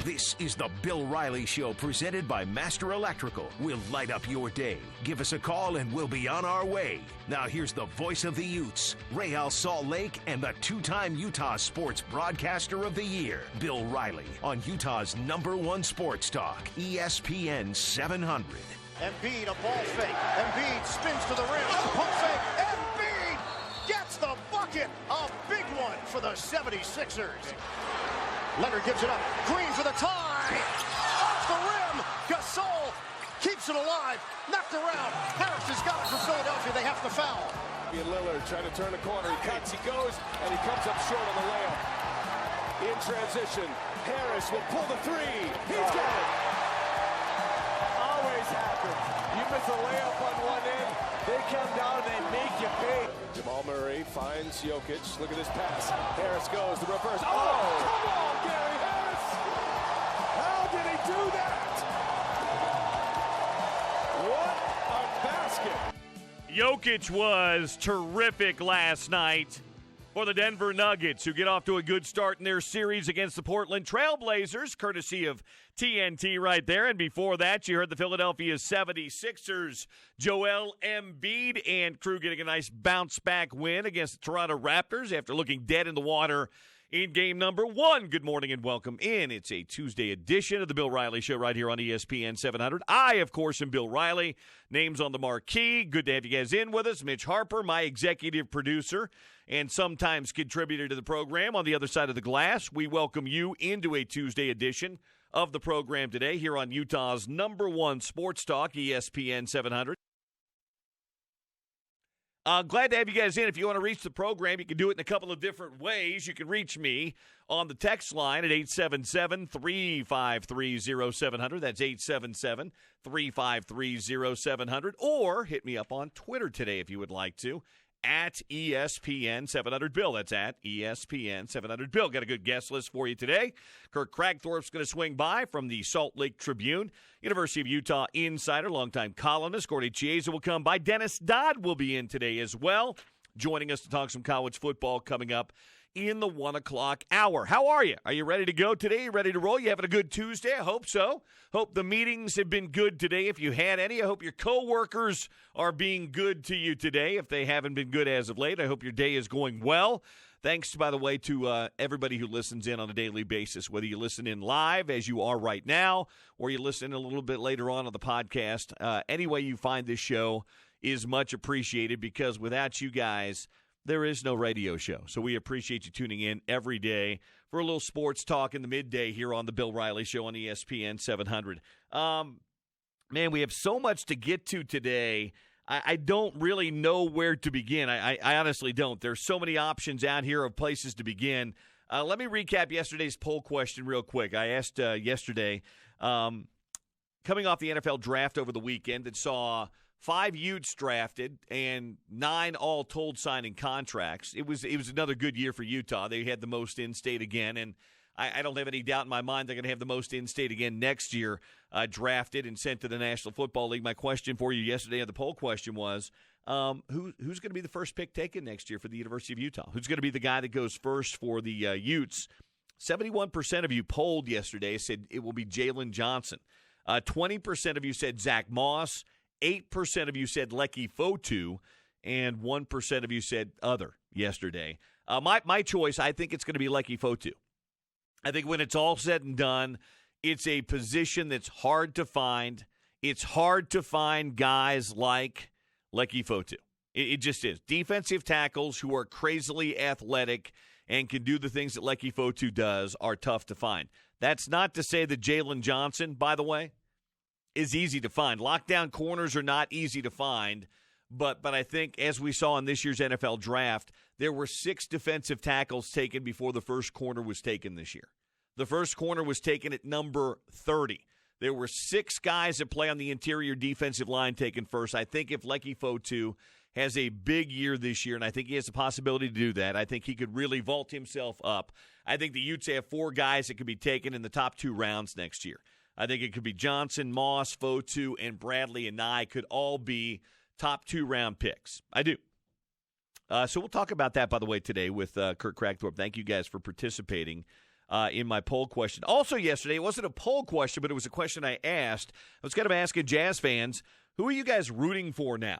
This is the Bill Riley Show, presented by Master Electrical. We'll light up your day. Give us a call and we'll be on our way. Now here's the voice of the Utes, Real Salt Lake, and the two-time Utah Sports Broadcaster of the Year, Bill Riley, on Utah's #1 sports talk, ESPN 700. Embiid, a ball fake. Embiid spins to the rim. Pump fake. Embiid gets the bucket. A big one for the 76ers. Leonard gives it up. Green for the tie. Off the rim. Gasol keeps it alive. Knocked around. Harris has got it for Philadelphia. They have to foul. Lillard trying to turn the corner. He cuts, he goes, and he comes up short on the layup. In transition, Harris will pull the three. He's got it. Always happens. You miss a layup on one end, they come down and they make you pay. Jamal Murray finds Jokic. Look at this pass. Harris goes, the reverse. Oh, come on, Gary Harris! How did he do that? What a basket. Jokic was terrific last night for the Denver Nuggets, who get off to a good start in their series against the Portland Trail Blazers, courtesy of TNT right there. And before that, you heard the Philadelphia 76ers, Joel Embiid and crew getting a nice bounce-back win against the Toronto Raptors after looking dead in the water in game number 1. Good morning and welcome in. It's a Tuesday edition of the Bill Riley Show right here on ESPN 700. I, of course, am Bill Riley. Names on the marquee. Good to have you guys in with us. Mitch Harper, my executive producer and sometimes contributor to the program on the other side of the glass. We welcome you into a Tuesday edition of the program today here on Utah's #1 sports talk, ESPN 700. Glad to have you guys in. If you want to reach the program, you can do it in a couple of different ways. You can reach me on the text line at 877-353-0700. That's 877-353-0700. Or hit me up on Twitter today if you would like to, at ESPN 700 Bill. That's at ESPN 700 Bill. Got a good guest list for you today. Kirk Cragthorpe's going to swing by from the Salt Lake Tribune. University of Utah insider, longtime columnist Gordy Chiesa will come by. Dennis Dodd will be in today as well, joining us to talk some college football coming up in the 1 o'clock hour. How are you? Are you ready to go today? You ready to roll? You having a good Tuesday? I hope so. Hope the meetings have been good today. If you had any, I hope your coworkers are being good to you today. If they haven't been good as of late, I hope your day is going well. Thanks, by the way, to everybody who listens in on a daily basis, whether you listen in live, as you are right now, or you listen a little bit later on the podcast. Any way you find this show is much appreciated, because without you guys, there is no radio show. So we appreciate you tuning in every day for a little sports talk in the midday here on the Bill Riley Show on ESPN 700. Man, we have so much to get to today. I don't really know where to begin. I honestly don't. There's so many options out here of places to begin. Let me recap yesterday's poll question real quick. I asked yesterday, coming off the NFL draft over the weekend that saw 5 Utes drafted and 9 all told signing contracts. It was another good year for Utah. They had the most in-state again, and I don't have any doubt in my mind they're going to have the most in-state again next year, drafted and sent to the National Football League. My question for you yesterday on the poll question was, who's going to be the first pick taken next year for the University of Utah? Who's going to be the guy that goes first for the Utes? 71% of you polled yesterday said it will be Jalen Johnson. 20% of you said Zach Moss. 8% of you said Lecky Fotu, and 1% of you said other yesterday. My choice, I think it's going to be Lecky Fotu. I think when it's all said and done, it's a position that's hard to find. It's hard to find guys like Lecky Fotu. It just is. Defensive tackles who are crazily athletic and can do the things that Lecky Fotu does are tough to find. That's not to say that Jalen Johnson, by the way, is easy to find. Lockdown corners are not easy to find, but I think as we saw in this year's NFL draft, there were 6 defensive tackles taken before the first corner was taken this year. The first corner was taken at number 30. There were 6 guys that play on the interior defensive line taken first. I think if Lecky Fotu has a big year this year, and I think he has the possibility to do that, I think he could really vault himself up. I think the Utes have 4 guys that could be taken in the top 2 rounds next year. I think it could be Johnson, Moss, Fotu, and Bradley and Nye could all be top 2-round picks. I do. So we'll talk about that, by the way, today with Kirk Cragthorpe. Thank you guys for participating in my poll question. Also yesterday, it wasn't a poll question, but it was a question I asked. I was kind of asking Jazz fans, who are you guys rooting for now?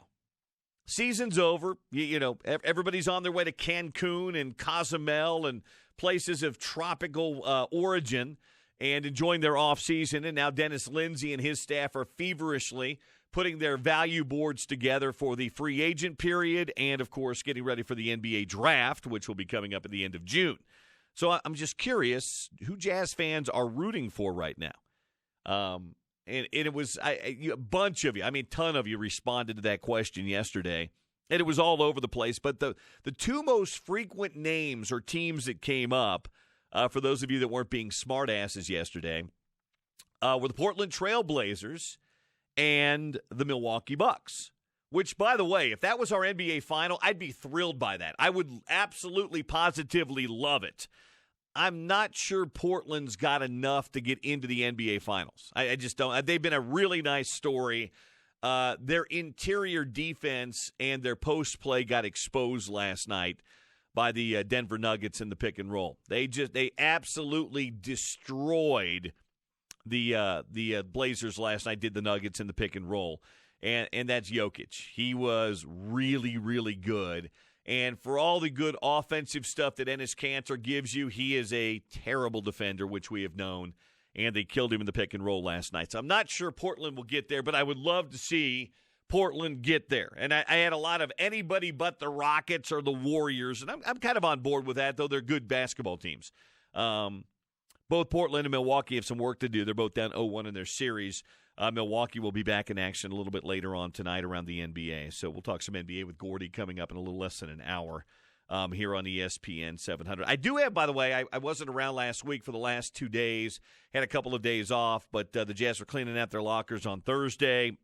Season's over. You know, everybody's on their way to Cancun and Cozumel and places of tropical origin and enjoying their offseason. And now Dennis Lindsey and his staff are feverishly putting their value boards together for the free agent period and, of course, getting ready for the NBA draft, which will be coming up at the end of June. So I'm just curious who Jazz fans are rooting for right now. And it was a bunch of you, I mean, a ton of you responded to that question yesterday, and it was all over the place. But the two most frequent names or teams that came up, for those of you that weren't being smartasses yesterday, were the Portland Trail Blazers and the Milwaukee Bucks, which, by the way, if that was our NBA final, I'd be thrilled by that. I would absolutely, positively love it. I'm not sure Portland's got enough to get into the NBA Finals. I just don't. They've been a really nice story. Their interior defense and their post play got exposed last night by the Denver Nuggets in the pick and roll. They absolutely destroyed the Blazers last night. Did the Nuggets in the pick and roll, and that's Jokic. He was really, really good. And for all the good offensive stuff that Enes Kanter gives you, he is a terrible defender, which we have known, and they killed him in the pick and roll last night. So I'm not sure Portland will get there, but I would love to see Portland get there. And I had a lot of anybody but the Rockets or the Warriors, and I'm kind of on board with that, though they're good basketball teams. Both Portland and Milwaukee have some work to do. They're both down 0-1 in their series. Milwaukee will be back in action a little bit later on tonight around the NBA. So we'll talk some NBA with Gordy coming up in a little less than an hour here on ESPN 700. I do have, by the way, I wasn't around last week for the last 2 days. Had a couple of days off, but the Jazz were cleaning out their lockers on Thursday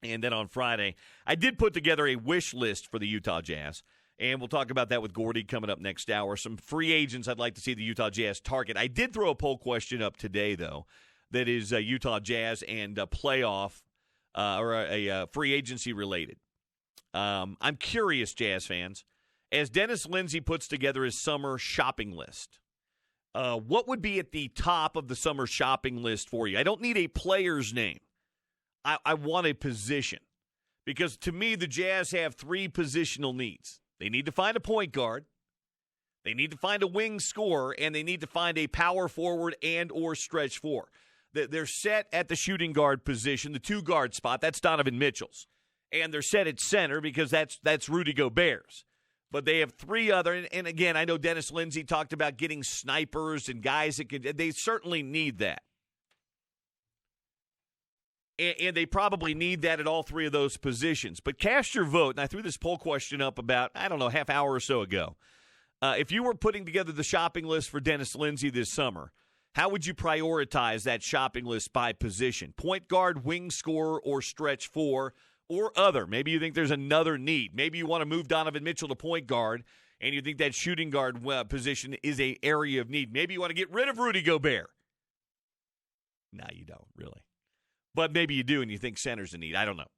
and then on Friday. I did put together a wish list for the Utah Jazz, and we'll talk about that with Gordy coming up next hour. Some free agents I'd like to see the Utah Jazz target. I did throw a poll question up today, though, that is Utah Jazz and playoff or a free agency related. I'm curious, Jazz fans, as Dennis Lindsey puts together his summer shopping list, what would be at the top of the summer shopping list for you? I don't need a player's name. I want a position, because to me the Jazz have three positional needs. They need to find a point guard, they need to find a wing scorer, and they need to find a power forward and or stretch four. They're set at the shooting guard position, the two-guard spot. That's Donovan Mitchell's. And they're set at center because that's Rudy Gobert's. But they have three other, and again, I know Dennis Lindsey talked about getting snipers and guys that could. They certainly need that. And they probably need that at all three of those positions. But cast your vote, and I threw this poll question up about, half hour or so ago. If you were putting together the shopping list for Dennis Lindsey this summer, how would you prioritize that shopping list by position? Point guard, wing scorer, or stretch four, or other? Maybe you think there's another need. Maybe you want to move Donovan Mitchell to point guard, and you think that shooting guard position is an area of need. Maybe you want to get rid of Rudy Gobert. No, you don't, really. But maybe you do, and you think center's a need. I don't know.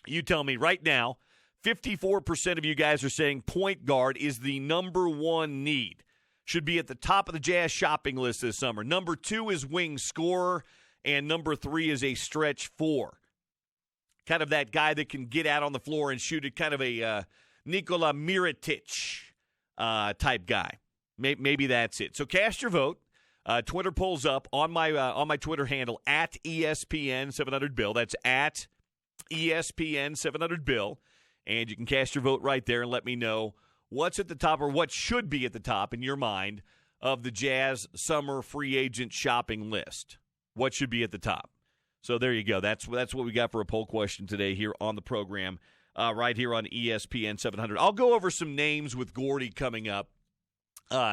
You tell me right now, 54% of you guys are saying point guard is the number one need. Should be at the top of the Jazz shopping list this summer. Number 2 is wing scorer, and number 3 is a stretch four. Kind of that guy that can get out on the floor and shoot it, kind of a Nikola Mirotic type guy. Maybe that's it. So cast your vote. Twitter polls up on my Twitter handle, at ESPN 700Bill. That's at ESPN 700Bill. And you can cast your vote right there and let me know what's at the top, or what should be at the top in your mind, of the Jazz summer free agent shopping list. What should be at the top? So there you go. That's what we got for a poll question today here on the program, right here on ESPN 700. I'll go over some names with Gordy coming up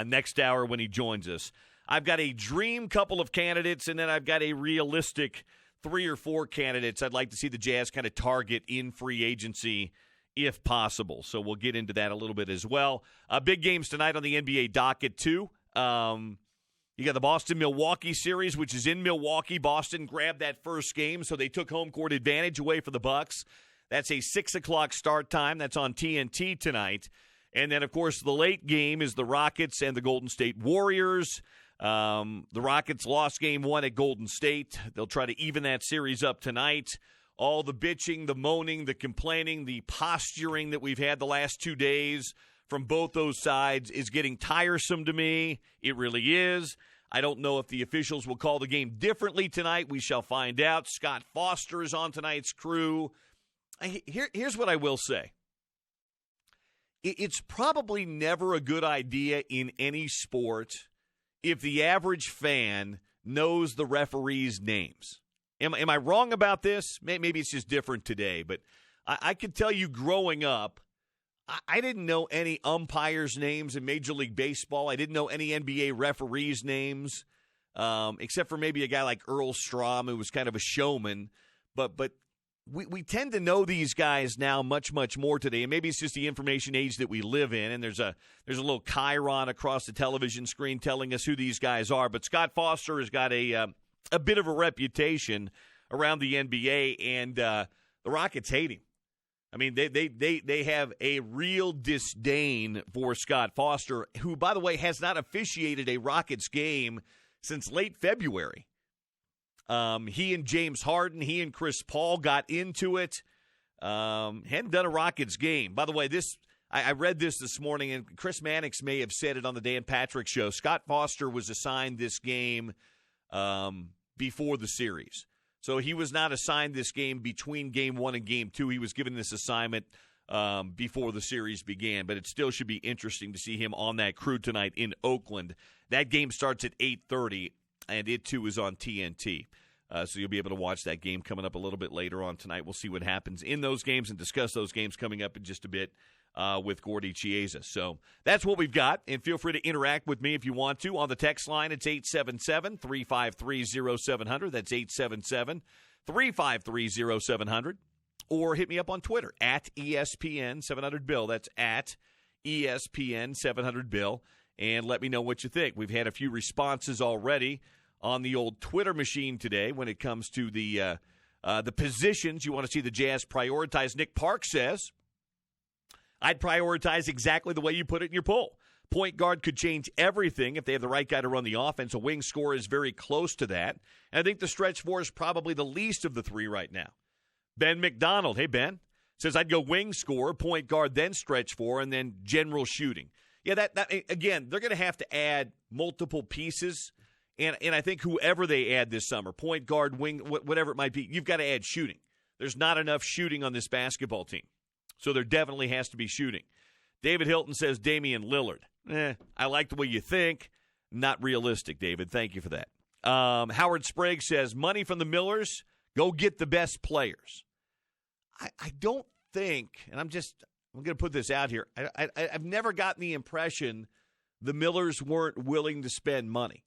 next hour when he joins us. I've got a dream couple of candidates, and then I've got a realistic 3 or 4 candidates I'd like to see the Jazz kind of target in free agency if possible. So we'll get into that a little bit as well. Big games tonight on the NBA docket, too. You got the Boston-Milwaukee series, which is in Milwaukee. Boston grabbed that first game, so they took home court advantage away for the Bucks. That's a 6 o'clock start time. That's on TNT tonight. And then, of course, the late game is the Rockets and the Golden State Warriors. The Rockets lost game 1 at Golden State. They'll try to even that series up tonight. All the bitching, the moaning, the complaining, the posturing that we've had the last 2 days from both those sides is getting tiresome to me. It really is. I don't know if the officials will call the game differently tonight. We shall find out. Scott Foster is on tonight's crew. Here's what I will say. It's probably never a good idea in any sport if the average fan knows the referees' names. Am I wrong about this? Maybe it's just different today, but I could tell you growing up, I didn't know any umpires' names in Major League Baseball. I didn't know any NBA referees' names, except for maybe a guy like Earl Strom, who was kind of a showman. But we tend to know these guys now much, much more today, and maybe it's just the information age that we live in, and there's a little chyron across the television screen telling us who these guys are. But Scott Foster has got a bit of a reputation around the NBA, and the Rockets hate him. I mean, they have a real disdain for Scott Foster, who, by the way, has not officiated a Rockets game since late February. He and James Harden, he and Chris Paul got into it. Hadn't done a Rockets game. By the way, I read this morning, and Chris Mannix may have said it on the Dan Patrick Show. Scott Foster was assigned this game before the series. So he was not assigned this game between Game 1 and Game 2. He was given this assignment before the series began. But it still should be interesting to see him on that crew tonight in Oakland. That game starts at 8:30, and it, too, is on TNT. So you'll be able to watch that game coming up a little bit later on tonight. We'll see what happens in those games and discuss those games coming up in just a bit with Gordy Chiesa. So that's what we've got, and feel free to interact with me if you want to. On the text line, it's 877-353-0700. That's 877-353-0700. Or hit me up on Twitter, at ESPN700Bill. That's at ESPN700Bill. And let me know what you think. We've had a few responses already on the old Twitter machine today when it comes to the positions you want to see the Jazz prioritize. Nick Park says, I'd prioritize exactly the way you put it in your poll. Point guard could change everything if they have the right guy to run the offense. A wing scorer is very close to that. And I think the stretch four is probably the least of the three right now. Ben McDonald, hey, Ben, says I'd go wing scorer, point guard, then stretch four, and then general shooting. Yeah, that again, they're going to have to add multiple pieces. And I think whoever they add this summer, point guard, wing, whatever it might be, you've got to add shooting. There's not enough shooting on this basketball team. So there definitely has to be shooting. David Hilton says Damian Lillard. I like the way you think. Not realistic, David. Thank you for that. Howard Sprague says money from the Millers, go get the best players. I don't think, and I'm going to put this out here, I've never gotten the impression the Millers weren't willing to spend money.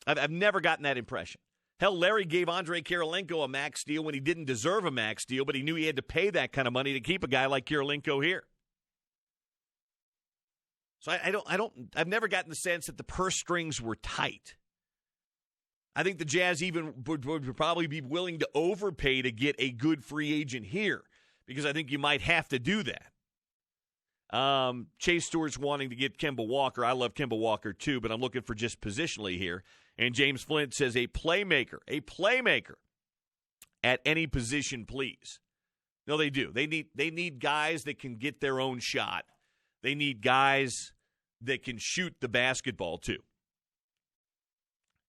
I've never gotten that impression. Hell, Larry gave Andrei Kirilenko a max deal when he didn't deserve a max deal, but he knew he had to pay that kind of money to keep a guy like Kirilenko here. So I've never gotten the sense that the purse strings were tight. I think the Jazz even would probably be willing to overpay to get a good free agent here, because I think you might have to do that. Chase Stewart's wanting to get Kemba Walker. I love Kemba Walker too, but I'm looking for just positionally here. And James Flint says a playmaker at any position, please. No, they do. They need guys that can get their own shot. They need guys that can shoot the basketball too.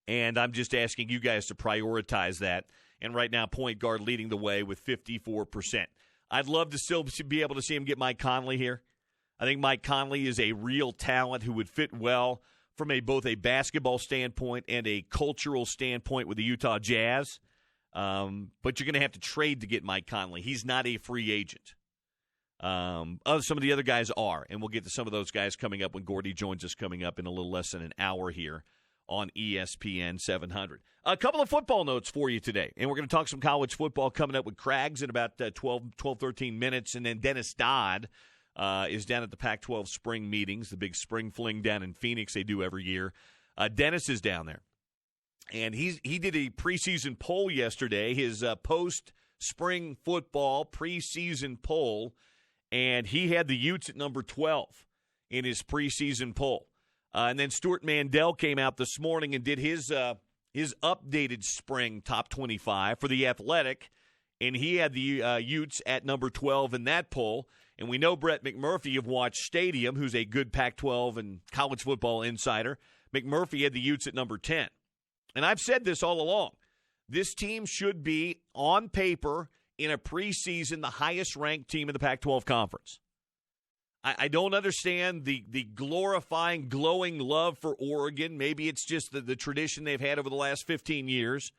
And I'm just asking you guys to prioritize that. And right now, point guard leading the way with 54%. I'd love to still be able to see him get Mike Conley here. I think Mike Conley is a real talent who would fit well from both a basketball standpoint and a cultural standpoint with the Utah Jazz. But you're going to have to trade to get Mike Conley. He's not a free agent. Some of the other guys are, and we'll get to some of those guys coming up when Gordy joins us coming up in a little less than an hour here on ESPN 700. A couple of football notes for you today, and we're going to talk some college football coming up with Craggs in about 13 minutes, and then Dennis Dodd is down at the Pac-12 spring meetings, the big spring fling down in Phoenix they do every year. Dennis is down there, and he did a preseason poll yesterday, his post-spring football preseason poll, and he had the Utes at number 12 in his preseason poll. And then Stuart Mandel came out this morning and did his updated spring top 25 for The Athletic, and he had the Utes at number 12 in that poll. And we know Brett McMurphy of Watch Stadium, who's a good Pac-12 and college football insider. McMurphy had the Utes at number 10. And I've said this all along. This team should be, on paper, in a preseason, the highest-ranked team in the Pac-12 conference. I don't understand the glorifying, glowing love for Oregon. Maybe it's just the tradition they've had over the last 15 years.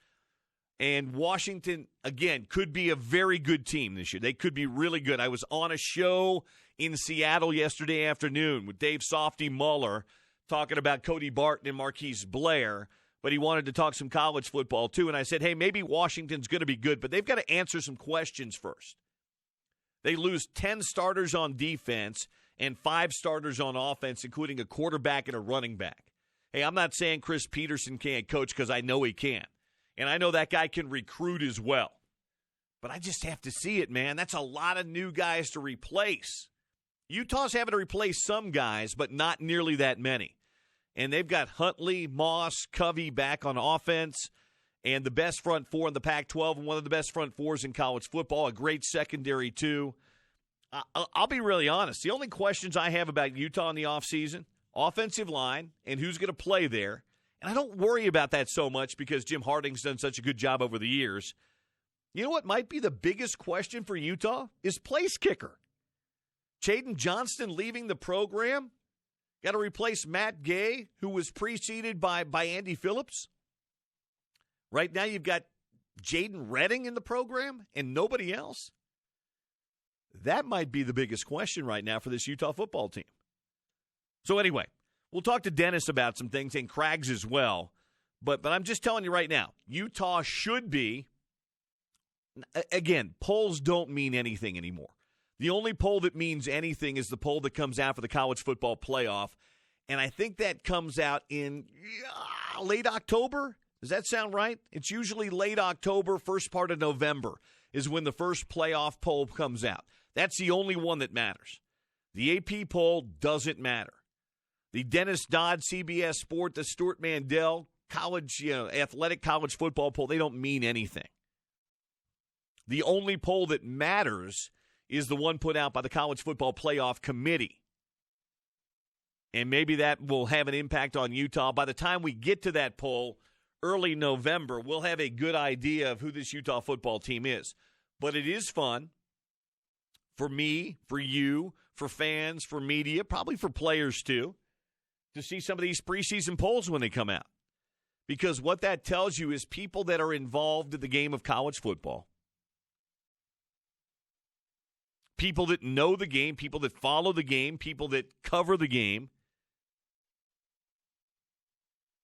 And Washington, again, could be a very good team this year. They could be really good. I was on a show in Seattle yesterday afternoon with Dave Softy Muller talking about Cody Barton and Marquise Blair, but he wanted to talk some college football too. And I said, hey, maybe Washington's going to be good, but they've got to answer some questions first. They lose 10 starters on defense and 5 starters on offense, including a quarterback and a running back. Hey, I'm not saying Chris Peterson can't coach because I know he can. And I know that guy can recruit as well. But I just have to see it, man. That's a lot of new guys to replace. Utah's having to replace some guys, but not nearly that many. And they've got Huntley, Moss, Covey back on offense, and the best front four in the Pac-12 and one of the best front fours in college football, a great secondary too. I'll be really honest. The only questions I have about Utah in the offseason, offensive line and who's going to play there. And I don't worry about that so much because Jim Harding's done such a good job over the years. You know what might be the biggest question for Utah is place kicker. Chaden Johnston leaving the program. Got to replace Matt Gay, who was preceded by Andy Phillips. Right now you've got Jaden Redding in the program and nobody else. That might be the biggest question right now for this Utah football team. So anyway, we'll talk to Dennis about some things and Craggs as well. But I'm just telling you right now, Utah should be, again, polls don't mean anything anymore. The only poll that means anything is the poll that comes out for the college football playoff. And I think that comes out in late October. Does that sound right? It's usually late October, first part of November is when the first playoff poll comes out. That's the only one that matters. The AP poll doesn't matter. The Dennis Dodd, CBS Sport, the Stuart Mandel, college, athletic college football poll, they don't mean anything. The only poll that matters is the one put out by the College Football Playoff Committee. And maybe that will have an impact on Utah. By the time we get to that poll, early November, we'll have a good idea of who this Utah football team is. But it is fun for me, for you, for fans, for media, probably for players too, to see some of these preseason polls when they come out. Because what that tells you is people that are involved in the game of college football, people that know the game, people that follow the game, people that cover the game,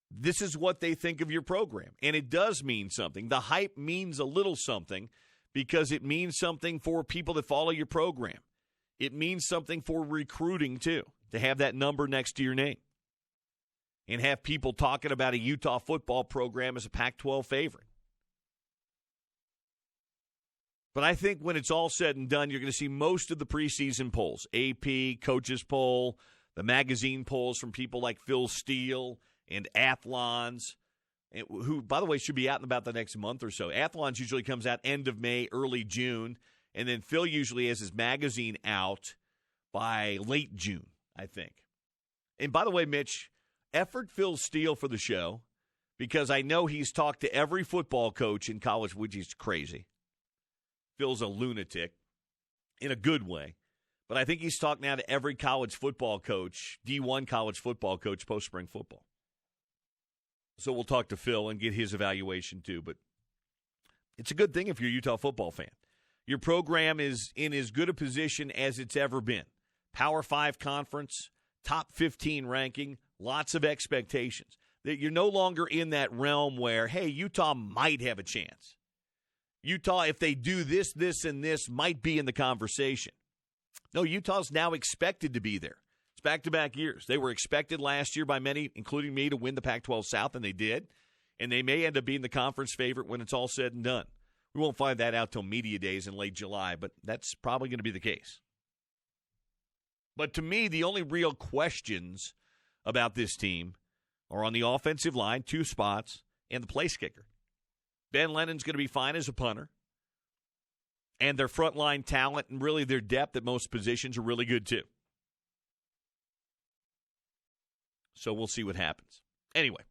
this is what they think of your program. And it does mean something. The hype means a little something because it means something for people that follow your program. It means something for recruiting, too, to have that number next to your name and have people talking about a Utah football program as a Pac-12 favorite. But I think when it's all said and done, you're going to see most of the preseason polls, AP, Coaches Poll, the magazine polls from people like Phil Steele and Athlons, who, by the way, should be out in about the next month or so. Athlons usually comes out end of May, early June, and then Phil usually has his magazine out by late June, I think. And by the way, Mitch, effort Phil Steele for the show because I know he's talked to every football coach in college, which is crazy. Phil's a lunatic in a good way. But I think he's talked now to every college football coach, D1 college football coach, post-spring football. So we'll talk to Phil and get his evaluation too. But it's a good thing if you're a Utah football fan. Your program is in as good a position as it's ever been. Power 5 conference, top 15 ranking, lots of expectations. That you're no longer in that realm where, hey, Utah might have a chance. Utah, if they do this, this, and this, might be in the conversation. No, Utah's now expected to be there. It's back-to-back years. They were expected last year by many, including me, to win the Pac-12 South, and they did. And they may end up being the conference favorite when it's all said and done. We won't find that out till media days in late July, but that's probably going to be the case. But to me, the only real questions about this team are on the offensive line, 2 spots, and the place kicker. Ben Lennon's going to be fine as a punter. And their frontline talent and really their depth at most positions are really good too. So we'll see what happens. Anyway,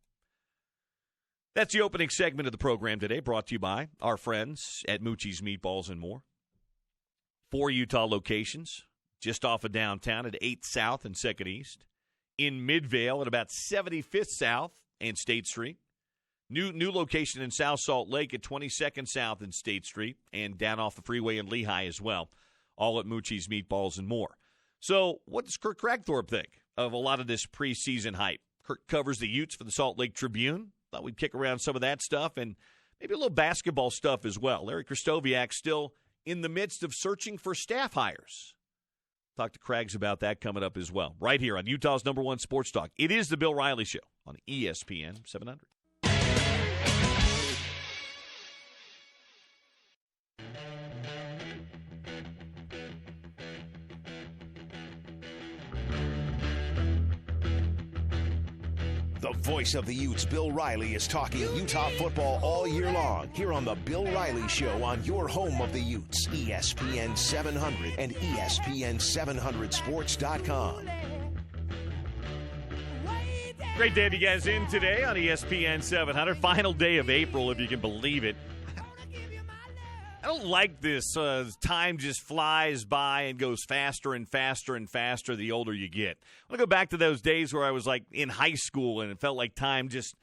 that's the opening segment of the program today, brought to you by our friends at Moochie's Meatballs and More. 4 Utah locations, just off of downtown at 8th South and 2nd East. In Midvale at about 75th South and State Street. New location in South Salt Lake at 22nd South and State Street, and down off the freeway in Lehigh as well, all at Moochie's Meatballs and More. So what does Kirk Cragthorpe think of a lot of this preseason hype? Kirk covers the Utes for the Salt Lake Tribune. Thought we'd kick around some of that stuff and maybe a little basketball stuff as well. Larry Kristoviak still in the midst of searching for staff hires. Talk to Craigs about that coming up as well, right here on Utah's #1 Sports Talk. It is the Bill Riley Show on ESPN 700. The voice of the Utes, Bill Riley, is talking Utah football all year long here on the Bill Riley Show on your home of the Utes, ESPN 700 and ESPN700sports.com. Great to have you guys in today on ESPN 700. Final day of April, if you can believe it. I don't like this. Time just flies by and goes faster and faster and faster the older you get. I want to go back to those days where I was like in high school and it felt like time just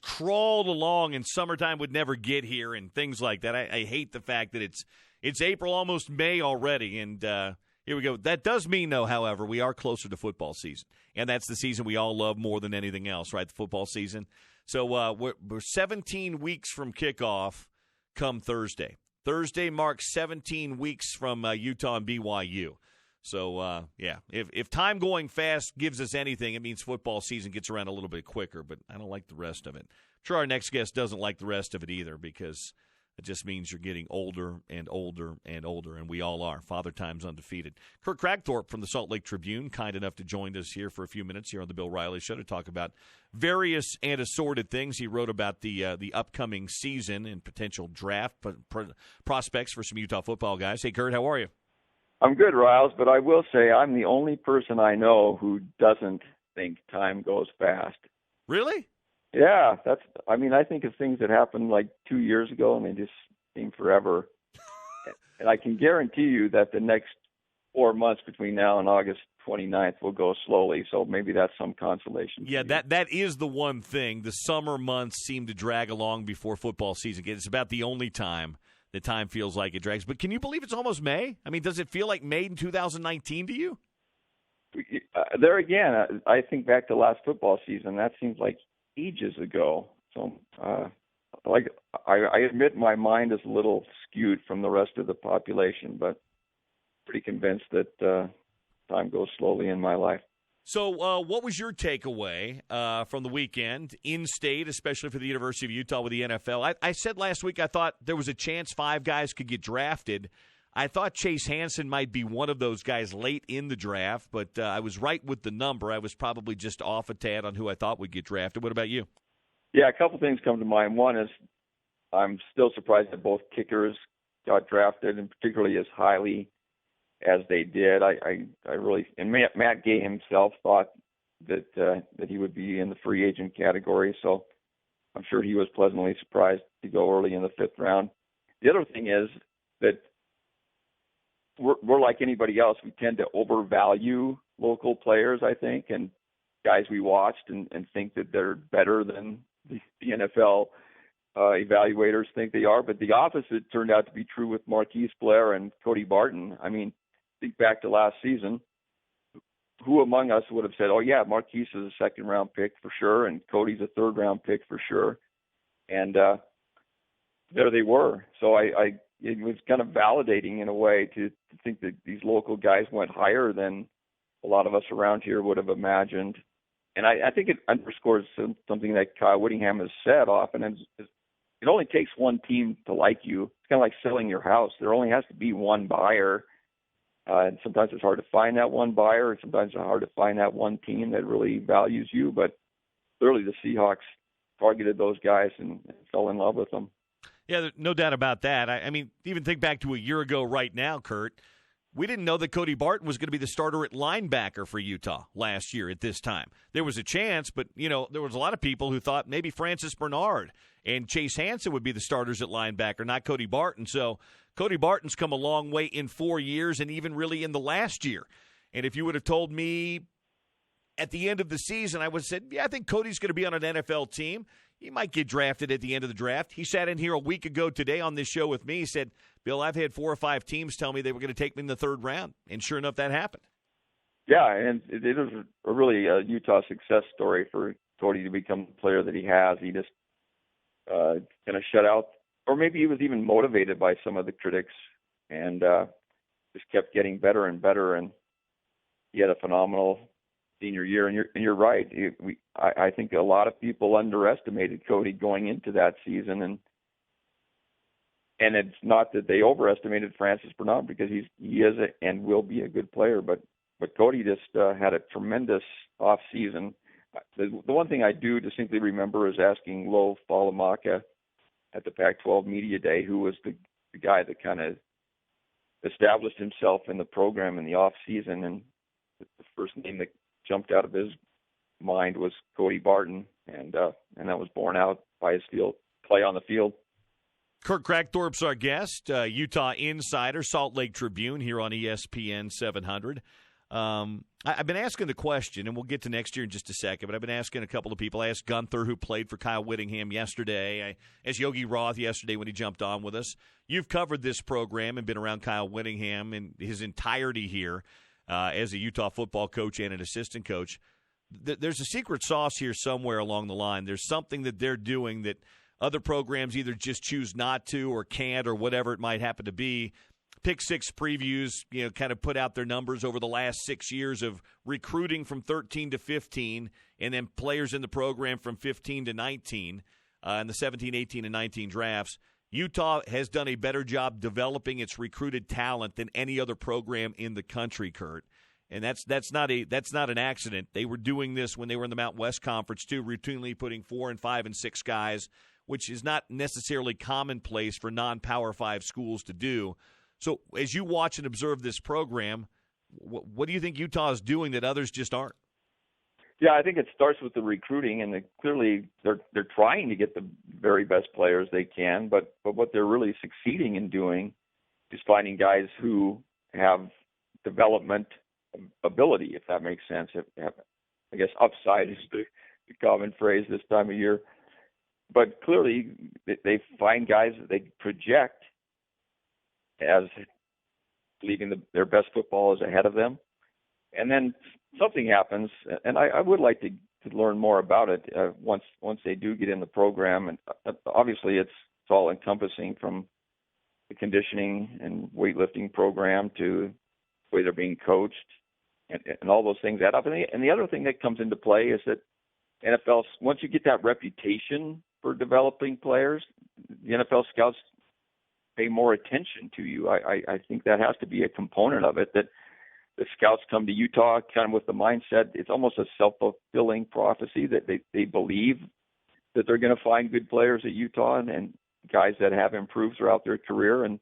crawled along and summertime would never get here and things like that. I hate the fact that it's April, almost May already, and here we go. That does mean, though, however, we are closer to football season, and that's the season we all love more than anything else, right, the football season. So we're 17 weeks from kickoff come Thursday. Thursday marks 17 weeks from Utah and BYU. So, if time going fast gives us anything, it means football season gets around a little bit quicker, but I don't like the rest of it. I'm sure our next guest doesn't like the rest of it either, because it just means you're getting older and older and older, and we all are. Father Time's undefeated. Kirk Cragthorpe from the Salt Lake Tribune, kind enough to join us here for a few minutes here on the Bill Riley Show to talk about various and assorted things. He wrote about the upcoming season and potential draft prospects for some Utah football guys. Hey, Kurt, how are you? I'm good, Riles, but I will say I'm the only person I know who doesn't think time goes fast. Really? Yeah, I think of things that happened like 2 years ago and they just seem forever. And I can guarantee you that the next 4 months between now and August 29th will go slowly, so maybe that's some consolation. Yeah, that is the one thing. The summer months seem to drag along before football season. It's about the only time that time feels like it drags. But can you believe it's almost May? I mean, does it feel like May in 2019 to you? There again, I think back to last football season. That seems like ages ago. So, I admit my mind is a little skewed from the rest of the population, but pretty convinced that time goes slowly in my life. So what was your takeaway from the weekend in-state, especially for the University of Utah with the NFL? I said last week I thought there was a chance 5 guys could get drafted. I thought Chase Hansen might be one of those guys late in the draft, but I was right with the number. I was probably just off a tad on who I thought would get drafted. What about you? Yeah, a couple things come to mind. One is I'm still surprised that both kickers got drafted, and particularly as highly as they did. I really, and Matt Gay himself thought that he would be in the free agent category, so I'm sure he was pleasantly surprised to go early in the 5th round. The other thing is that we're like anybody else. We tend to overvalue local players, I think, and guys we watched and think that they're better than the NFL evaluators think they are. But the opposite turned out to be true with Marquise Blair and Cody Barton. I mean, think back to last season. Who among us would have said, oh, yeah, Marquise is a 2nd-round pick for sure, and Cody's a 3rd-round pick for sure. And there they were. So it was kind of validating in a way to think that these local guys went higher than a lot of us around here would have imagined. And I think it underscores something that Kyle Whittingham has said often, and it only takes one team to like you. It's kind of like selling your house. There only has to be one buyer And sometimes it's hard to find that one buyer, and sometimes it's hard to find that one team that really values you. But clearly the Seahawks targeted those guys and fell in love with them. Yeah, no doubt about that. I mean, even think back to a year ago right now, Kurt. We didn't know that Cody Barton was going to be the starter at linebacker for Utah last year at this time. There was a chance, but, there was a lot of people who thought maybe Francis Bernard and Chase Hansen would be the starters at linebacker, not Cody Barton. So Cody Barton's come a long way in 4 years and even really in the last year. And if you would have told me at the end of the season, I would have said, yeah, I think Cody's going to be on an NFL team. He might get drafted at the end of the draft. He sat in here a week ago today on this show with me. He said, Bill, I've had 4 or 5 teams tell me they were going to take me in the 3rd round. And sure enough, that happened. Yeah, and it was a really Utah success story for Cody to become the player that he has. He just kind of shut out, or maybe he was even motivated by some of the critics and just kept getting better and better. And he had a phenomenal senior year. And you're right. I think a lot of people underestimated Cody going into that season, and it's not that they overestimated Francis Bernard, because he is and will be a good player. But Cody just had a tremendous off season. The one thing I do distinctly remember is asking Lo Falamaka at the Pac-12 Media Day, who was the guy that kind of established himself in the program in the off season, and the first name that jumped out of his mind was Cody Barton, and that was borne out by his play on the field. Kurt Kragthorpe's our guest, Utah insider, Salt Lake Tribune here on ESPN 700. I've been asking the question, and we'll get to next year in just a second, but I've been asking a couple of people. I asked Gunther, who played for Kyle Whittingham yesterday. I asked Yogi Roth yesterday when he jumped on with us. You've covered this program and been around Kyle Whittingham in his entirety here as a Utah football coach and an assistant coach. There's a secret sauce here somewhere along the line. There's something that they're doing that other programs either just choose not to or can't or whatever it might happen to be. Pick Six previews, kind of put out their numbers over the last 6 years of recruiting from 13 to 15, and then players in the program from 15 to 19 in the 17, 18, and 19 drafts. Utah has done a better job developing its recruited talent than any other program in the country, Kurt. And that's not an accident. They were doing this when they were in the Mountain West Conference too, routinely putting 4 and 5 and 6 guys, which is not necessarily commonplace for non-Power 5 schools to do. So as you watch and observe this program, what do you think Utah is doing that others just aren't? Yeah, I think it starts with the recruiting, and clearly they're trying to get the very best players they can, but what they're really succeeding in doing is finding guys who have development ability, if that makes sense. I guess upside is the common phrase this time of year. But clearly they find guys that they project as leaving their best footballers ahead of them. And then something happens, and I would like to learn more about it once they do get in the program. And obviously it's all encompassing, from the conditioning and weightlifting program to the way they're being coached, and all those things add up. And the other thing that comes into play is that NFL, once you get that reputation for developing players, the NFL scouts pay more attention to you. I think that has to be a component of it, that the scouts come to Utah kind of with the mindset, it's almost a self-fulfilling prophecy, that they believe that they're going to find good players at Utah and guys that have improved throughout their career. And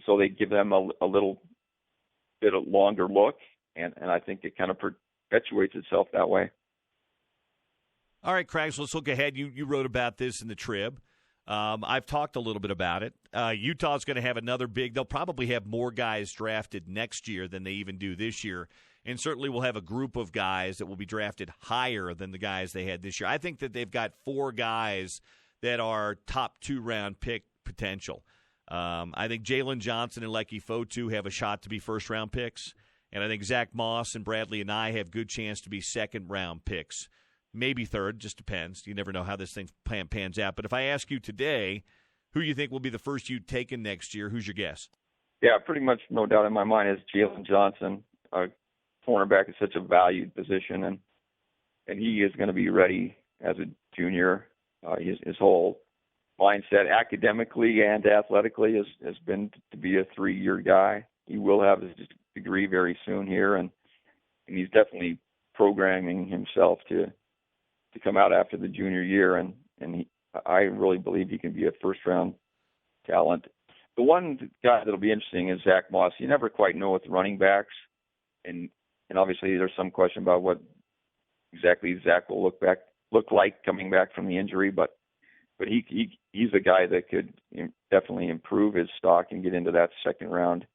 so they give them a little bit of longer look. And I think it kind of perpetuates itself that way. All right, Craigs, let's look ahead. You wrote about this in the Trib. I've talked a little bit about it. Utah's going to have another they'll probably have more guys drafted next year than they even do this year. And certainly will have a group of guys that will be drafted higher than the guys they had this year. I think that they've got 4 guys that are top 2-round pick potential. I think Jalen Johnson and Lecky Fotu have a shot to be first-round picks. And I think Zach Moss and Bradley and I have good chance to be second-round picks. Maybe third, just depends. You never know how this thing pans out. But if I ask you today who you think will be the first you taken next year, who's your guess? Yeah, pretty much no doubt in my mind is Jalen Johnson. Cornerback is such a valued position, and he is going to be ready as a junior. His whole mindset academically and athletically has been to be a 3-year guy. He will have his degree very soon here, and he's definitely programming himself to come out after the junior year, and I really believe he can be a first-round talent. The one guy that'll be interesting is Zach Moss. You never quite know with the running backs, and obviously there's some question about what exactly Zach will look like coming back from the injury, but he's a guy that could definitely improve his stock and get into that second-round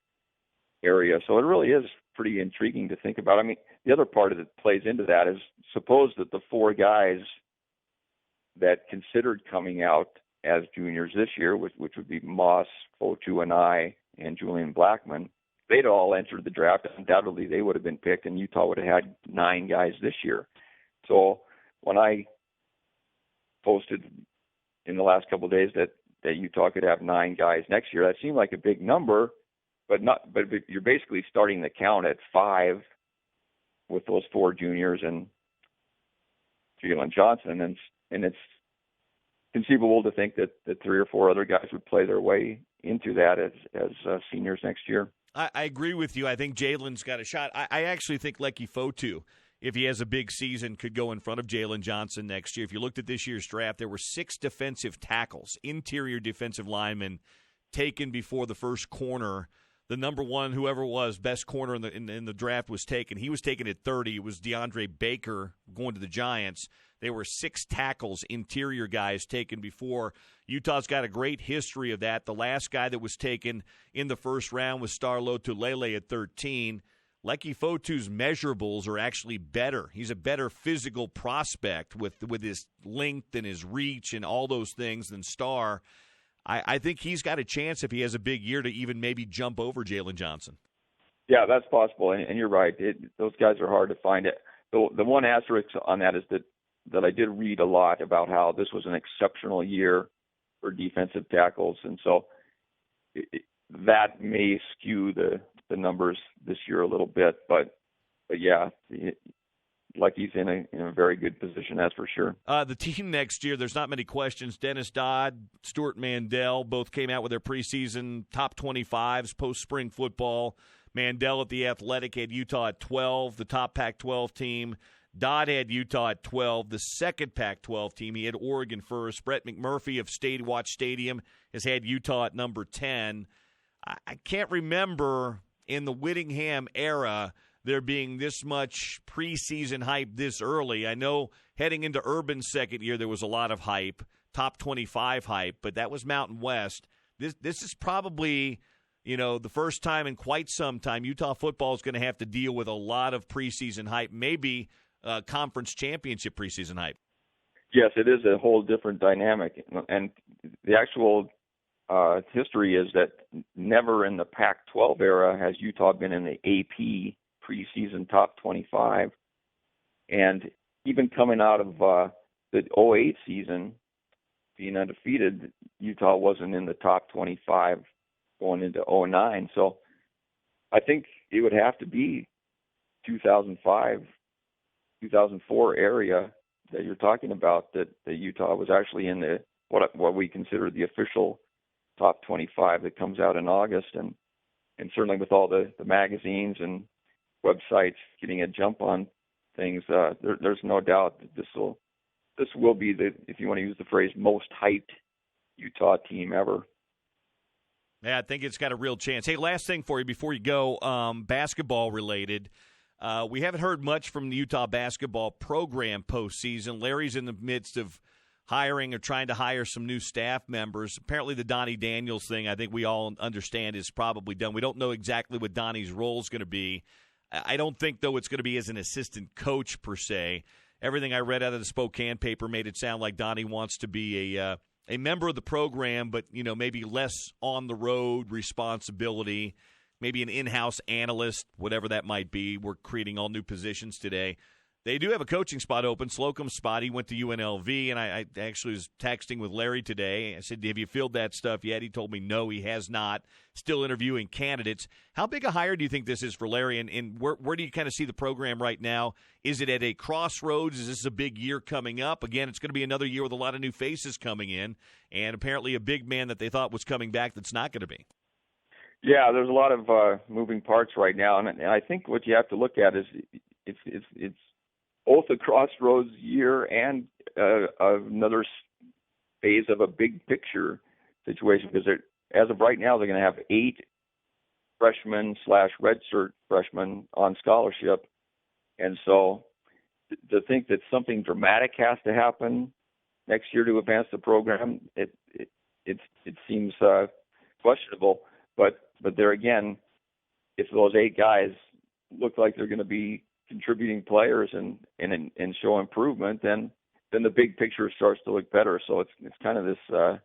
area. So it really is pretty intriguing to think about. I mean, the other part that plays into that is suppose that the four guys that considered coming out as juniors this year, which would be Moss, Fotu, and I, and Julian Blackman, they'd all entered the draft. Undoubtedly, they would have been picked, and Utah would have had 9 guys this year. So when I posted in the last couple of days that Utah could have 9 guys next year, that seemed like a big number, but you're basically starting the count at 5 with those 4 juniors and Jalen Johnson, and it's conceivable to think that 3 or 4 other guys would play their way into that as seniors next year. I agree with you. I think Jalen's got a shot. I actually think Lecky Fotu, if he has a big season, could go in front of Jalen Johnson next year. If you looked at this year's draft, there were 6 defensive tackles, interior defensive linemen, taken before the first corner. The number one, whoever it was, best corner in the draft was taken. He was taken at 30. It was DeAndre Baker going to the Giants. There were 6 tackles, interior guys taken before. Utah's got a great history of that. The last guy that was taken in the first round was Starlo Tulele at 13. Lecky Fotu's measurables are actually better. He's a better physical prospect with his length and his reach and all those things than Star. I think he's got a chance if he has a big year to even maybe jump over Jalen Johnson. Yeah, that's possible, and you're right. Those guys are hard to find. The one asterisk on that is that I did read a lot about how this was an exceptional year for defensive tackles, and so that may skew the numbers this year a little bit. But yeah, Lecky's in a very good position, that's for sure. The team next year, there's not many questions. Dennis Dodd, Stuart Mandel, both came out with their preseason top 25s post-spring football. Mandel at the Athletic had Utah at 12, the top Pac-12 team. Dodd had Utah at 12, the second Pac-12 team. He had Oregon first. Brett McMurphy of Watch Stadium has had Utah at number 10. I can't remember in the Whittingham era there being this much preseason hype this early. I know heading into Urban's second year there was a lot of hype, top 25 hype, but that was Mountain West. This is probably, the first time in quite some time Utah football is going to have to deal with a lot of preseason hype, maybe conference championship preseason hype. Yes, it is a whole different dynamic. And the actual history is that never in the Pac-12 era has Utah been in the AP preseason top 25. And even coming out of the 08 season, being undefeated, Utah wasn't in the top 25 going into 09. So I think it would have to be 2005, 2004 area that you're talking about that Utah was actually in the what we consider the official top 25 that comes out in August, and certainly with all the magazines and websites getting a jump on things, there's no doubt that this will be the, if you want to use the phrase, most hyped Utah team ever. Yeah, I think it's got a real chance. Hey, last thing for you before you go, basketball related. We haven't heard much from the Utah basketball program postseason. Larry's in the midst of hiring or trying to hire some new staff members. Apparently the Donnie Daniels thing, I think we all understand, is probably done. We don't know exactly what Donnie's role is going to be. I don't think, though, it's going to be as an assistant coach per se. Everything I read out of the Spokane paper made it sound like Donnie wants to be a member of the program, but maybe less on the road responsibility, maybe an in-house analyst, whatever that might be. We're creating all new positions today. They do have a coaching spot open, Slocum's spot. He went to UNLV, and I actually was texting with Larry today. I said, have you filled that stuff yet? He told me no, he has not. Still interviewing candidates. How big a hire do you think this is for Larry, and where do you kind of see the program right now? Is it at a crossroads? Is this a big year coming up? Again, it's going to be another year with a lot of new faces coming in, and apparently a big man that they thought was coming back that's not going to be. Yeah, there's a lot of moving parts right now, and I think what you have to look at is it's both a crossroads year and another phase of a big picture situation, because as of right now, they're going to have 8 freshmen / redshirt freshmen on scholarship, and so to think that something dramatic has to happen next year to advance the program, it seems questionable. But there again, if those 8 guys look like they're going to be contributing players and show improvement, then the big picture starts to look better. So it's kind of this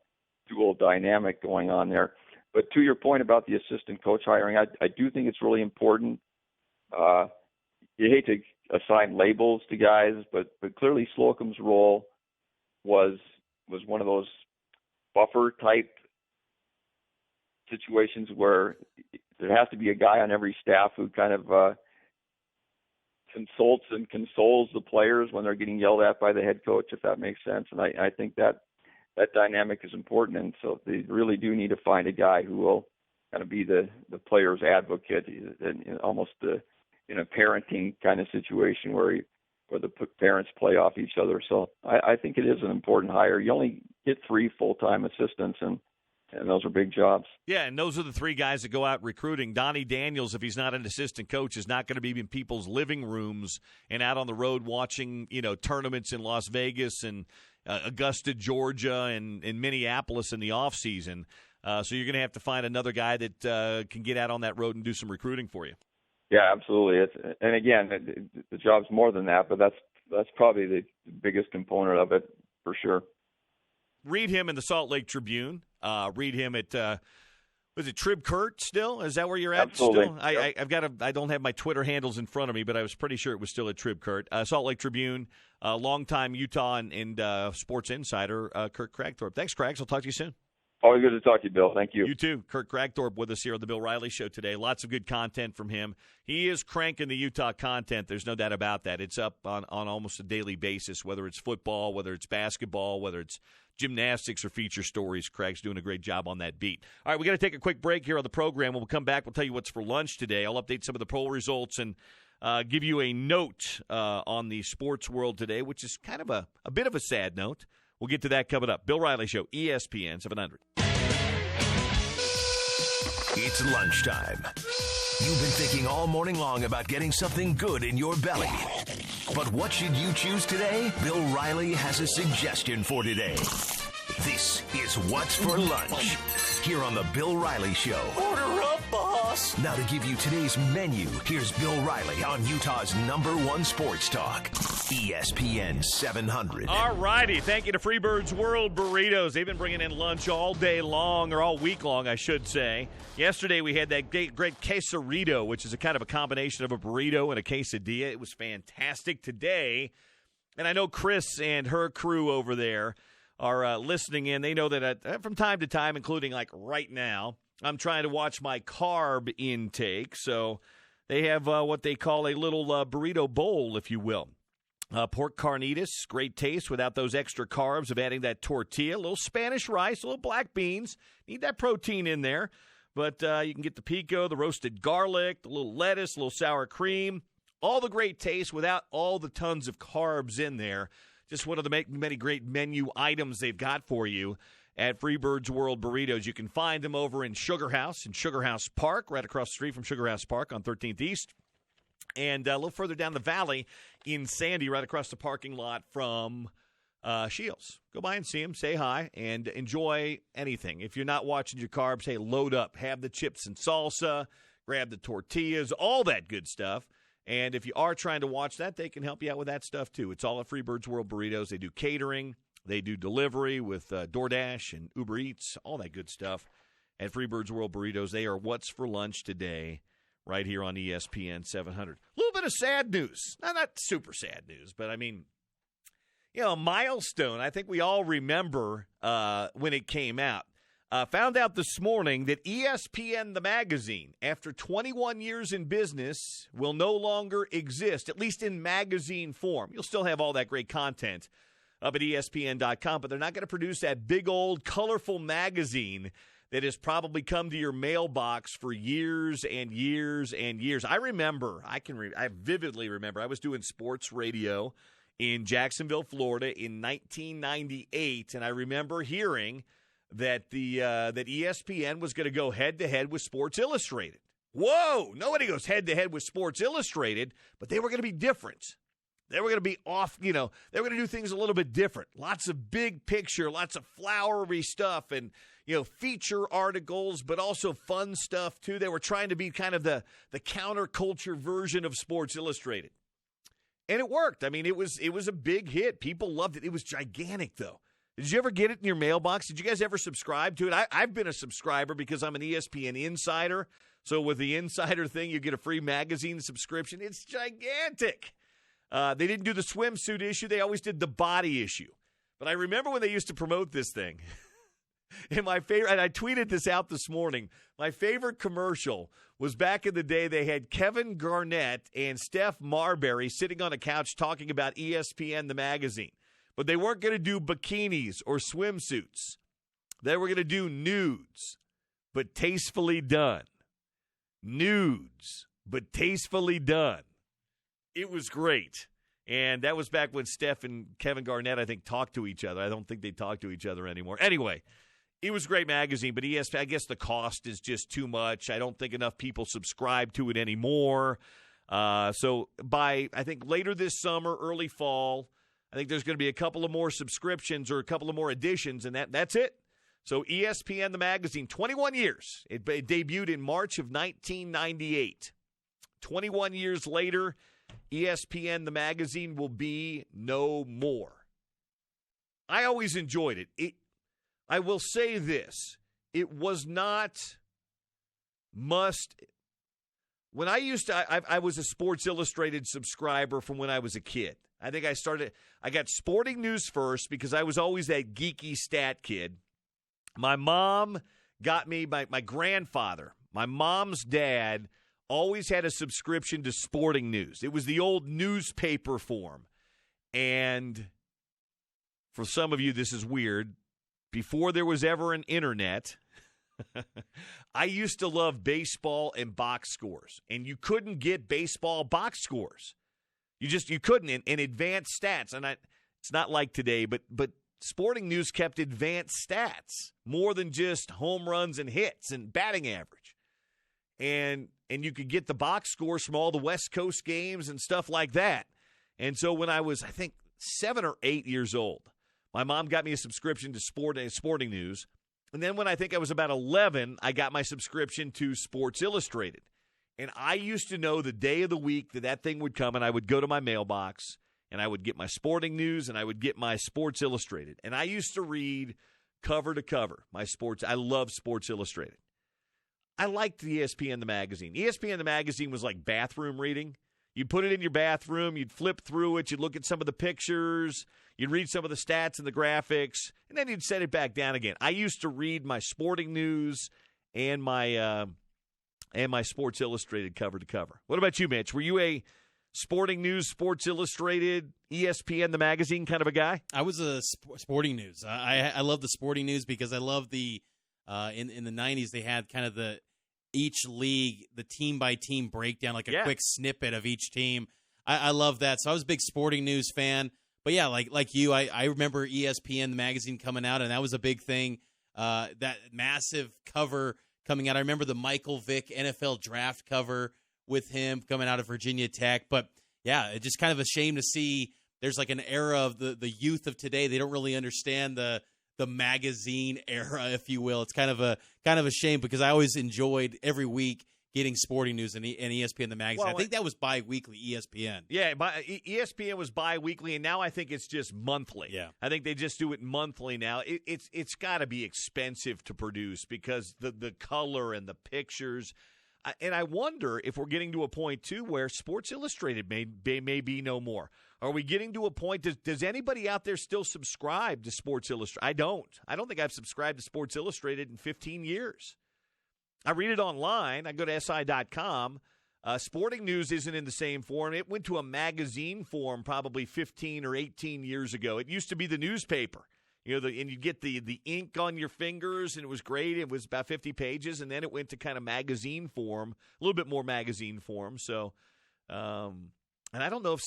dual dynamic going on there. But to your point about the assistant coach hiring, I do think it's really important. You hate to assign labels to guys, but clearly Slocum's role was one of those buffer type situations where there has to be a guy on every staff who kind of consults and consoles the players when they're getting yelled at by the head coach, if that makes sense. And I think that dynamic is important. And so they really do need to find a guy who will kind of be the player's advocate, and almost in a parenting kind of situation where the parents play off each other. So I think it is an important hire. You only get 3 full-time assistants, and those are big jobs. Yeah, and those are the 3 guys that go out recruiting. Donnie Daniels, if he's not an assistant coach, is not going to be in people's living rooms and out on the road watching, tournaments in Las Vegas and Augusta, Georgia, and Minneapolis in the off season. So you're going to have to find another guy that can get out on that road and do some recruiting for you. Yeah, absolutely. And again, the job's more than that, but that's probably the biggest component of it for sure. Read him in the Salt Lake Tribune. Read him at was it Trib Kurt still? Is that where you're at? Absolutely. Still? I don't have my Twitter handles in front of me, but I was pretty sure it was still at Trib Kurt. Salt Lake Tribune, longtime Utah and Sports Insider, Kurt Kragthorpe. Thanks, Krags. I'll talk to you soon. Always good to talk to you, Bill. Thank you. You too. Kurt Kragthorpe with us here on the Bill Riley Show today. Lots of good content from him. He is cranking the Utah content. There's no doubt about that. It's up on almost a daily basis, whether it's football, whether it's basketball, whether it's gymnastics or feature stories. Craig's doing a great job on that beat. All right, we got to take a quick break here on the program. When we come back, we'll tell you what's for lunch today. I'll update some of the poll results and give you a note on the sports world today, which is kind of a bit of a sad note. We'll get to that coming up. Bill Riley Show, ESPN 700. It's lunchtime. You've been thinking all morning long about getting something good in your belly. But what should you choose today? Bill Riley has a suggestion for today. This is What's for Lunch, here on the Bill Riley Show. Order up, boss. Now to give you today's menu, here's Bill Riley on Utah's #1 sports talk, ESPN 700. All righty. Thank you to Freebird's World Burritos. They've been bringing in lunch all day long, or all week long, I should say. Yesterday we had that great quesarito, which is a kind of a combination of a burrito and a quesadilla. It was fantastic today. And I know Chris and her crew over there are listening in. They know that from time to time, including like right now, I'm trying to watch my carb intake. So they have what they call a little burrito bowl, if you will. Pork carnitas, great taste without those extra carbs of adding that tortilla, a little Spanish rice, a little black beans. Need that protein in there. But you can get the pico, the roasted garlic, the little lettuce, a little sour cream. All the great taste without all the tons of carbs in there. Just one of the many great menu items they've got for you at Freebird's World Burritos. You can find them over in Sugar House Park, right across the street from Sugar House Park on 13th East. And a little further down the valley in Sandy, right across the parking lot from Shields. Go by and see them, say hi, and enjoy anything. If you're not watching your carbs, hey, load up. Have the chips and salsa, grab the tortillas, all that good stuff. And if you are trying to watch that, they can help you out with that stuff, too. It's all at Freebird's World Burritos. They do catering. They do delivery with DoorDash and Uber Eats, all that good stuff at Freebird's World Burritos. They are what's for lunch today right here on ESPN 700. A little bit of sad news. Not super sad news, but, I mean, a milestone. I think we all remember when it came out. Found out this morning that ESPN, the magazine, after 21 years in business, will no longer exist, at least in magazine form. You'll still have all that great content up at ESPN.com, but they're not going to produce that big old colorful magazine that has probably come to your mailbox for years and years and years. I vividly remember I was doing sports radio in Jacksonville, Florida in 1998, and I remember hearing that that ESPN was going to go head-to-head with Sports Illustrated. Whoa! Nobody goes head-to-head with Sports Illustrated, but they were going to be different. They were going to be off, they were going to do things a little bit different. Lots of big picture, lots of flowery stuff and, feature articles, but also fun stuff, too. They were trying to be kind of the counterculture version of Sports Illustrated. And it worked. I mean, it was a big hit. People loved it. It was gigantic, though. Did you ever get it in your mailbox? Did you guys ever subscribe to it? I've been a subscriber because I'm an ESPN insider. So with the insider thing, you get a free magazine subscription. It's gigantic. They didn't do the swimsuit issue. They always did the body issue. But I remember when they used to promote this thing. And I tweeted this out this morning. My favorite commercial was back in the day. They had Kevin Garnett and Steph Marbury sitting on a couch talking about ESPN, the magazine. But they weren't going to do bikinis or swimsuits. They were going to do nudes, but tastefully done. Nudes, but tastefully done. It was great. And that was back when Steph and Kevin Garnett, I think, talked to each other. I don't think they talk to each other anymore. Anyway, it was a great magazine, but ESPN, I guess the cost is just too much. I don't think enough people subscribe to it anymore. So by, I think, later this summer, early fall, I think there's going to be a couple of more subscriptions or a couple of more editions, and that's it. So ESPN, the magazine, 21 years. It debuted in March of 1998. 21 years later, ESPN, the magazine, will be no more. I always enjoyed it. I will say this. It was not must. When I used to, I was a Sports Illustrated subscriber from when I was a kid. I think I got Sporting News first because I was always that geeky stat kid. My mom got me, my grandfather, my mom's dad, always had a subscription to Sporting News. It was the old newspaper form. And for some of you, this is weird. Before there was ever an internet, I used to love baseball and box scores. And you couldn't get baseball box scores. You couldn't in advanced stats. And it's not like today, but Sporting News kept advanced stats, more than just home runs and hits and batting average. And you could get the box scores from all the West Coast games and stuff like that. And so when I was, I think, 7 or 8 years old, my mom got me a subscription to Sporting News. And then when I think I was about 11, I got my subscription to Sports Illustrated. And I used to know the day of the week that thing would come, and I would go to my mailbox, and I would get my Sporting News, and I would get my Sports Illustrated. And I used to read cover to cover my sports. I love Sports Illustrated. I liked the ESPN, the magazine. ESPN, the magazine was like bathroom reading. You'd put it in your bathroom. You'd flip through it. You'd look at some of the pictures. You'd read some of the stats and the graphics. And then you'd set it back down again. I used to read my Sporting News and my Sports Illustrated cover to cover. What about you, Mitch? Were you a Sporting News, Sports Illustrated, ESPN, the magazine kind of a guy? I was a Sporting News. I love the Sporting News because I love the in the 90s they had kind of each league, the team-by-team breakdown, like a quick snippet of each team. I love that. So I was a big Sporting News fan. But, yeah, like you, I remember ESPN, the magazine, coming out, and that was a big thing, that massive cover coming out. I remember the Michael Vick NFL draft cover with him coming out of Virginia Tech. But, yeah, it's just kind of a shame to see there's like an era of the youth of today. They don't really understand the magazine era, if you will. It's kind of a shame because I always enjoyed every week getting Sporting News and ESPN, the magazine. Well, I think that was bi-weekly ESPN. Yeah, ESPN was bi-weekly, and now I think it's just monthly. Yeah. I think they just do it monthly now. It's got to be expensive to produce because the color and the pictures. And I wonder if we're getting to a point, too, where Sports Illustrated may be no more. Are we getting to a point, does anybody out there still subscribe to Sports Illustrated? I don't. I don't think I've subscribed to Sports Illustrated in 15 years. I read it online. I go to SI.com. Sporting News isn't in the same form. It went to a magazine form probably 15 or 18 years ago. It used to be the newspaper. and you get the ink on your fingers, and it was great. It was about 50 pages, and then it went to kind of magazine form, a little bit more magazine form. So, and I don't know if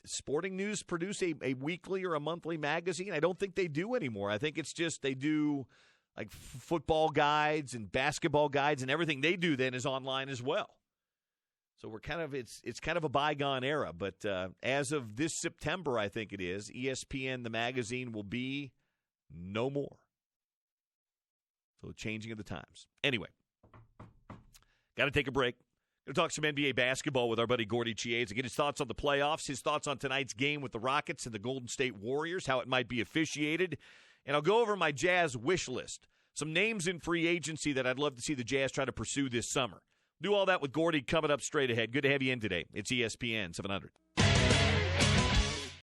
Sporting News produce a weekly or a monthly magazine. I don't think they do anymore. I think it's just they do like football guides and basketball guides, and everything they do then is online as well. So we're it's kind of a bygone era. But as of this September, I think it is, ESPN, the magazine, will be no more. So changing of the times. Anyway, got to take a break. Going to talk some NBA basketball with our buddy Gordy Chiesa. Get his thoughts on the playoffs, his thoughts on tonight's game with the Rockets and the Golden State Warriors, how it might be officiated. And I'll go over my Jazz wish list. Some names in free agency that I'd love to see the Jazz try to pursue this summer. Do all that with Gordy coming up straight ahead. Good to have you in today. It's ESPN 700.